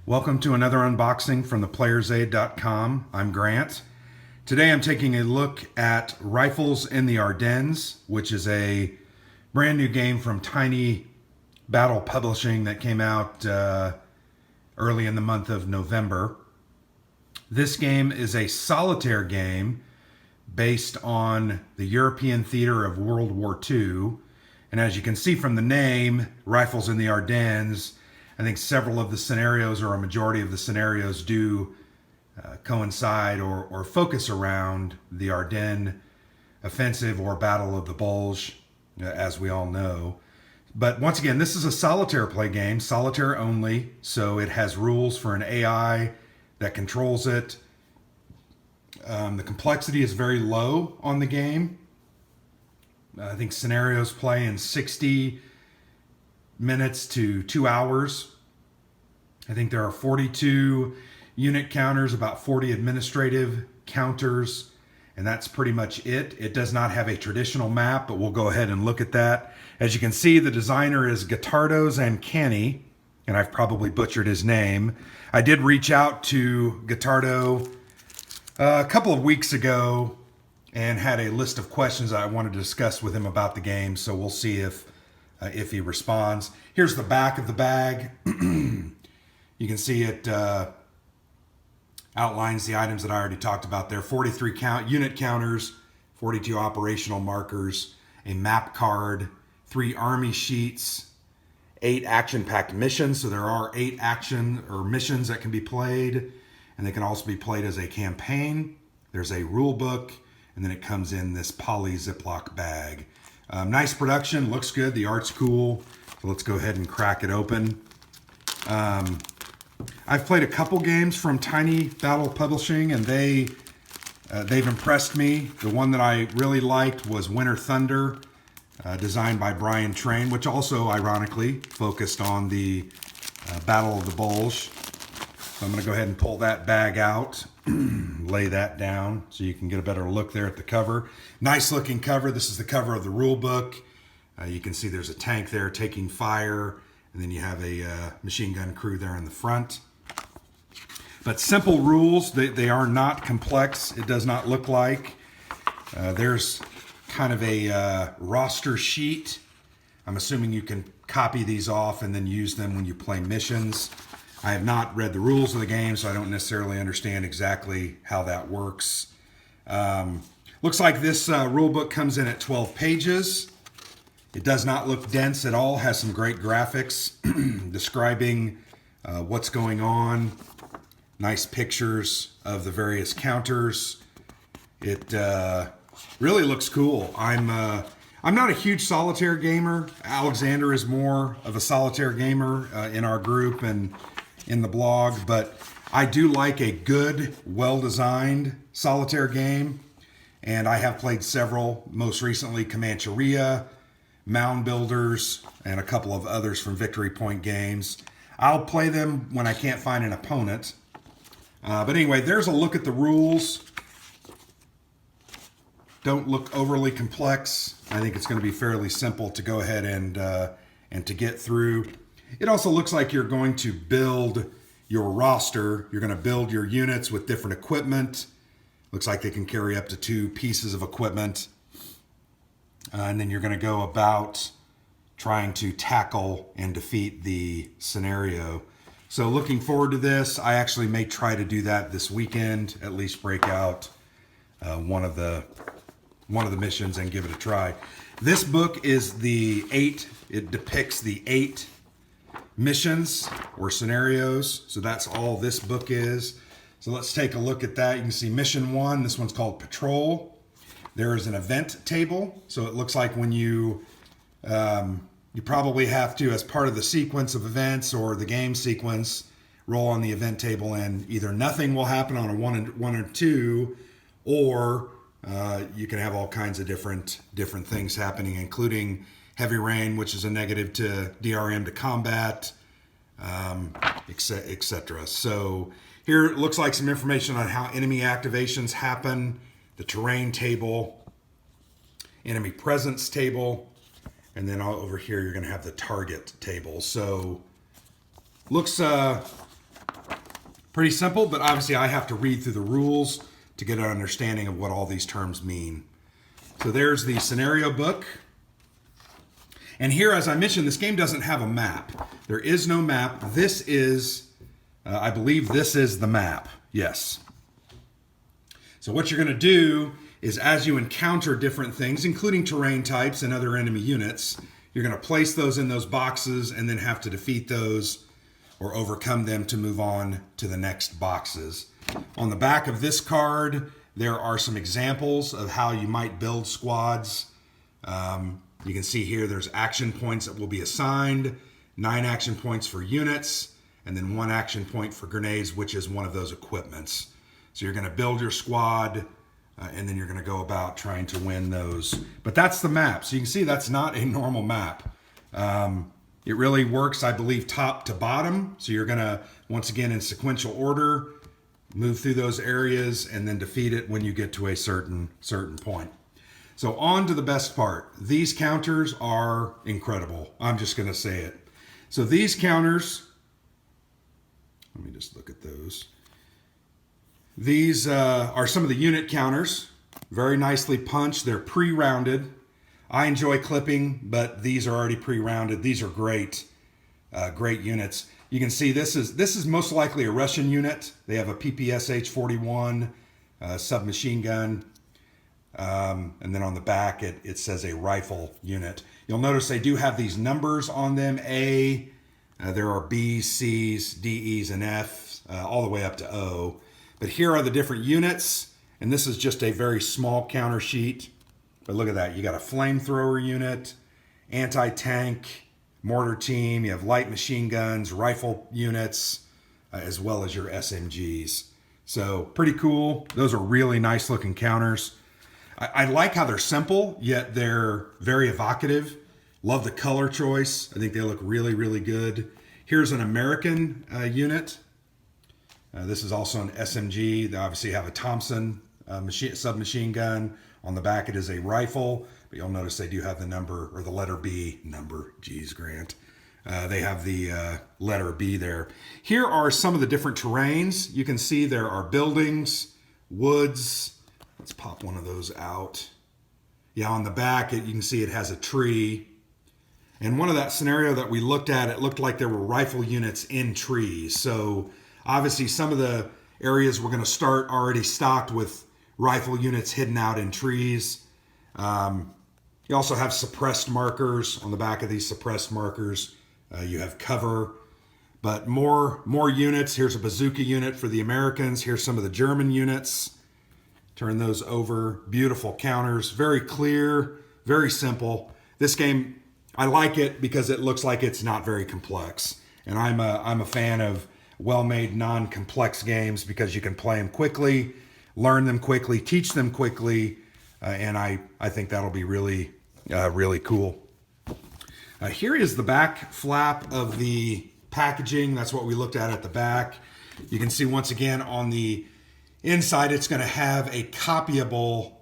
Welcome to another unboxing from theplayersaid.com. I'm Grant. Today I'm taking a look at Rifles in the Ardennes, which is a brand new game from Tiny Battle Publishing that came out early in the month of November. This game is a solitaire game based on the European theater of World War II. And as you can see from the name, Rifles in the Ardennes, I think several of the scenarios, or a majority of the scenarios, do coincide or focus around the Ardennes offensive or Battle of the Bulge, as we all know. But once again, this is a solitaire play game, solitaire only, so it has rules for an AI that controls it. The complexity is very low on the game. I think scenarios play in 60 minutes to 2 hours. I think there are 42 unit counters, about 40 administrative counters, and that's pretty much it. It does not have a traditional map, but we'll go ahead and look at that. As you can see, the designer is Gottardo Zancani, and I've probably butchered his name. I did reach out to Gottardo a couple of weeks ago and had a list of questions I wanted to discuss with him about the game, so we'll see if he responds. Here's the back of the bag. You can see it outlines the items that I already talked about there. 43 unit counters, 42 operational markers, a map card, 3 army sheets, 8 action-packed missions. So there are 8 action or missions that can be played, and they can also be played as a campaign. There's a rule book, and then it comes in this poly Ziploc bag. Nice production, looks good, the art's cool. So let's go ahead and crack it open. I've played a couple games from Tiny Battle Publishing, and they've impressed me. The one that I really liked was Winter Thunder, designed by Brian Train, which also, ironically, focused on the Battle of the Bulge. So I'm going to go ahead and pull that bag out, lay that down so you can get a better look there at the cover. Nice looking cover. This is the cover of the rule book. You can see there's a tank there taking fire, and then you have a machine gun crew there in the front. But simple rules, they are not complex. It does not look like. There's kind of a roster sheet. I'm assuming you can copy these off and then use them when you play missions. I have not read the rules of the game, so I don't necessarily understand exactly how that works. Looks like this rule book comes in at 12 pages. It does not look dense at all, has some great graphics describing what's going on. Nice pictures of the various counters. It really looks cool. I'm not a huge solitaire gamer. Alexander is more of a solitaire gamer in our group and in the blog, but I do like a good, well-designed solitaire game, and I have played several, most recently Comancheria, Mound Builders, and a couple of others from Victory Point Games. I'll play them when I can't find an opponent. But anyway, there's a look at the rules. Don't look overly complex. I think it's going to be fairly simple to go ahead and to get through. It also looks like you're going to build your roster. You're going to build your units with different equipment. Looks like they can carry up to 2 pieces of equipment. And then you're going to go about trying to tackle and defeat the scenario. So looking forward to this. I actually may try to do that this weekend, at least break out one of the missions and give it a try. This book is it depicts the 8 missions or scenarios. So that's all this book is. So let's take a look at that. You can see mission 1. This one's called Patrol. There is an event table. So it looks like when you probably have to, as part of the sequence of events or the game sequence, roll on the event table, and either nothing will happen on a 1 or 2, or you can have all kinds of different things happening, including heavy rain, which is a negative to DRM to combat, etc. So here it looks like some information on how enemy activations happen, the terrain table, enemy presence table, and then over here you're going to have the target table. So looks Pretty simple, but obviously I have to read through the rules to get an understanding of what all these terms mean. So there's the scenario book. And here, as I mentioned, this game doesn't have a map. There is no map. This is, I believe this is the map. Yes. So what you're going to do is as you encounter different things, including terrain types and other enemy units, you're going to place those in those boxes and then have to defeat those or overcome them to move on to the next boxes. On the back of this card, there are some examples of how you might build squads. You can see here there's action points that will be assigned, 9 action points for units, and then 1 action point for grenades, which is one of those equipments. So you're going to build your squad, and then you're going to go about trying to win those. But that's the map. So you can see that's not a normal map. It really works, I believe, top to bottom. So you're going to, once again, in sequential order, move through those areas and then defeat it when you get to a certain point. So on to the best part. These counters are incredible. I'm just going to say it. So these counters, let me just look at those. These are some of the unit counters. Very nicely punched. They're pre-rounded. I enjoy clipping, but these are already pre-rounded. These are great, great units. You can see this is most likely a Russian unit. They have a PPSH-41 submachine gun. And then on the back, it says a rifle unit. You'll notice they do have these numbers on them. A, there are B's, C's, D's, and F's, all the way up to O. But here are the different units, and this is just a very small counter sheet. But look at that. You got a flamethrower unit, anti-tank, mortar team. You have light machine guns, rifle units, as well as your SMGs. So pretty cool. Those are really nice looking counters. I like how they're simple, yet they're very evocative. Love the color choice. I think they look really, really good. Here's an American unit. This is also an SMG. They obviously have a Thompson submachine gun. On the back, it is a rifle, but you'll notice they do have the number, or the letter B number. Geez, Grant. They have the letter B there. Here are some of the different terrains. You can see there are buildings, woods. Let's pop one of those out. Yeah, on the back, you can see it has a tree. And one of that scenario that we looked at, it looked like there were rifle units in trees. So obviously some of the areas we're going to start already stocked with rifle units hidden out in trees. You also have suppressed markers on the back of these suppressed markers. You have cover, but more units. Here's a bazooka unit for the Americans. Here's some of the German units. Turn those over. Beautiful counters. Very clear, very simple. This game, I like it because it looks like it's not very complex. And I'm a fan of well-made, non-complex games because you can play them quickly, learn them quickly, teach them quickly, and I think that'll be really, really cool. Here is the back flap of the packaging. That's what we looked at the back. You can see once again on the inside, it's going to have a copyable,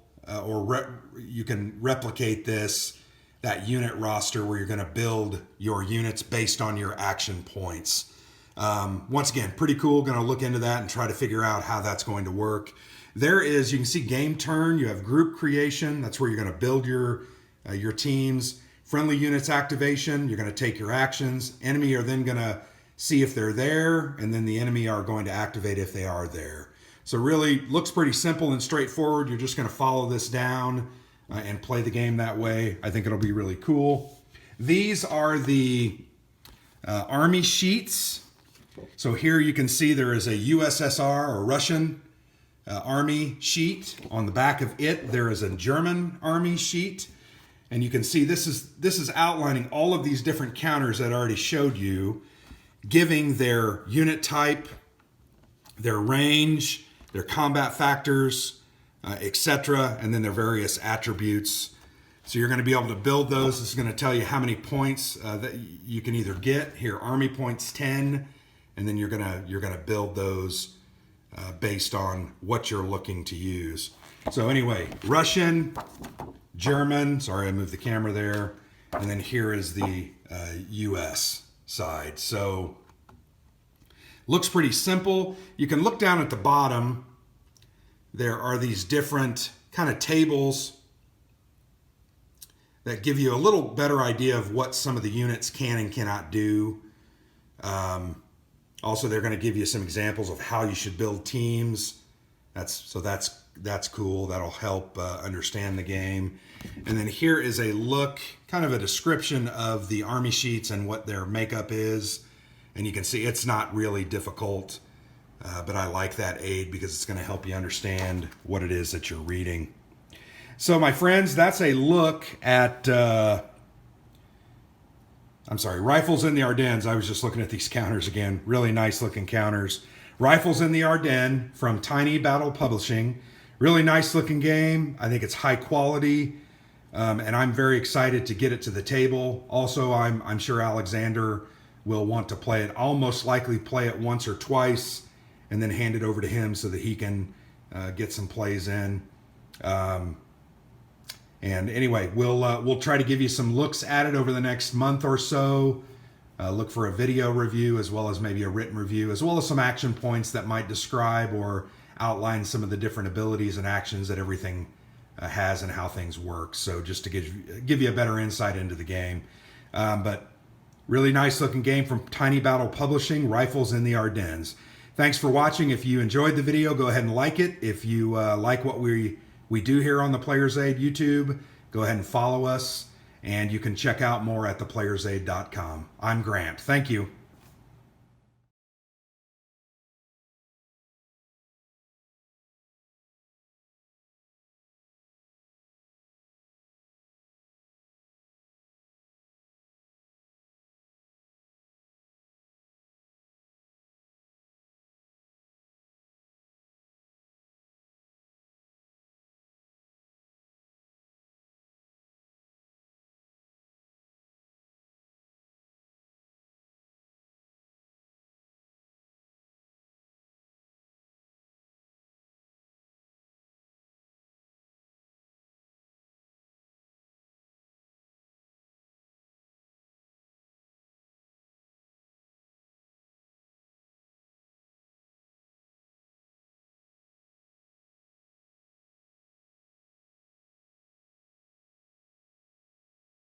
you can replicate that unit roster where you're going to build your units based on your action points. Once again, pretty cool. Going to look into that and try to figure out how that's going to work. There is, you can see game turn. You have group creation. That's where you're going to build your teams. Friendly units activation. You're going to take your actions. Enemy are then going to see if they're there, and then the enemy are going to activate if they are there. So really looks pretty simple and straightforward. You're just going to follow this down and play the game that way. I think it'll be really cool. These are the Army sheets. So here you can see there is a USSR or Russian Army sheet. On the back of it, there is a German Army sheet. And you can see this is outlining all of these different counters that I already showed you, giving their unit type, their range, their combat factors, etc., and then their various attributes. So you're going to be able to build those. This is going to tell you how many points that you can either get. Here, Army points 10, and then you're gonna build those based on what you're looking to use. So anyway, Russian, German. Sorry, I moved the camera there. And then here is the U.S. side. So Looks pretty simple. You can look down at the bottom. There are these different kind of tables that give you a little better idea of what some of the units can and cannot do. Also, they're going to give you some examples of how you should build teams. That's cool. That'll help understand the game. And then here is a look, kind of a description of the army sheets and what their makeup is. And you can see it's not really difficult, but I like that aid because it's going to help you understand what it is that you're reading. So my friends, that's a look at, Rifles in the Ardennes. I was just looking at these counters again. Really nice looking counters. Rifles in the Ardennes from Tiny Battle Publishing. Really nice looking game. I think it's high quality, and I'm very excited to get it to the table. Also, I'm sure Alexander will want to play it. I'll most likely play it once or twice and then hand it over to him so that he can get some plays in. And anyway, we'll try to give you some looks at it over the next month or so. Look for a video review as well as maybe a written review, as well as some action points that might describe or outline some of the different abilities and actions that everything has and how things work. So just to give you a better insight into the game. But really nice looking game from Tiny Battle Publishing, Rifles in the Ardennes. Thanks for watching. If you enjoyed the video, go ahead and like it. If you like what we do here on the Player's Aid YouTube, go ahead and follow us, and you can check out more at theplayersaid.com. I'm Grant. Thank you.